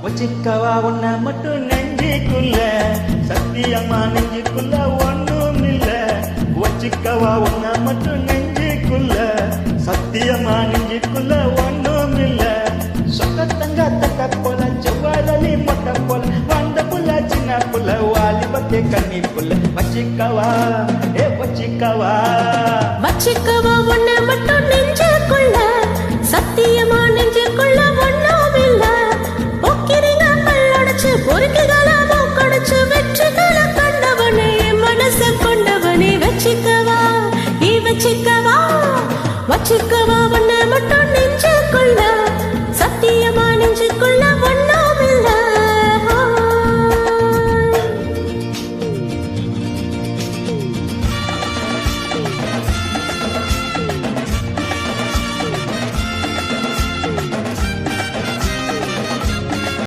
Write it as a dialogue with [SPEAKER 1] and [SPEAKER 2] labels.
[SPEAKER 1] வச்சுக்கவா உன்னை மட்டும் நெஞ்சுக்குள்ள, சத்தியம்மா நெஞ்சுக்குள்ள ஒண்ணும் இல்ல. வச்சுக்கவா உன்னை மட்டும் நெஞ்சுக்குள்ள, சத்தியம்மா நெஞ்சுக்குள்ள ஒண்ணும் இல்ல. சொக்கத்தங்க தக்க போல செவ்வாழி மொட்டை போல வந்த புள்ள சின்ன புள்ள வாலிபத்தே கண்ணி புள்ள வச்சுக்கவா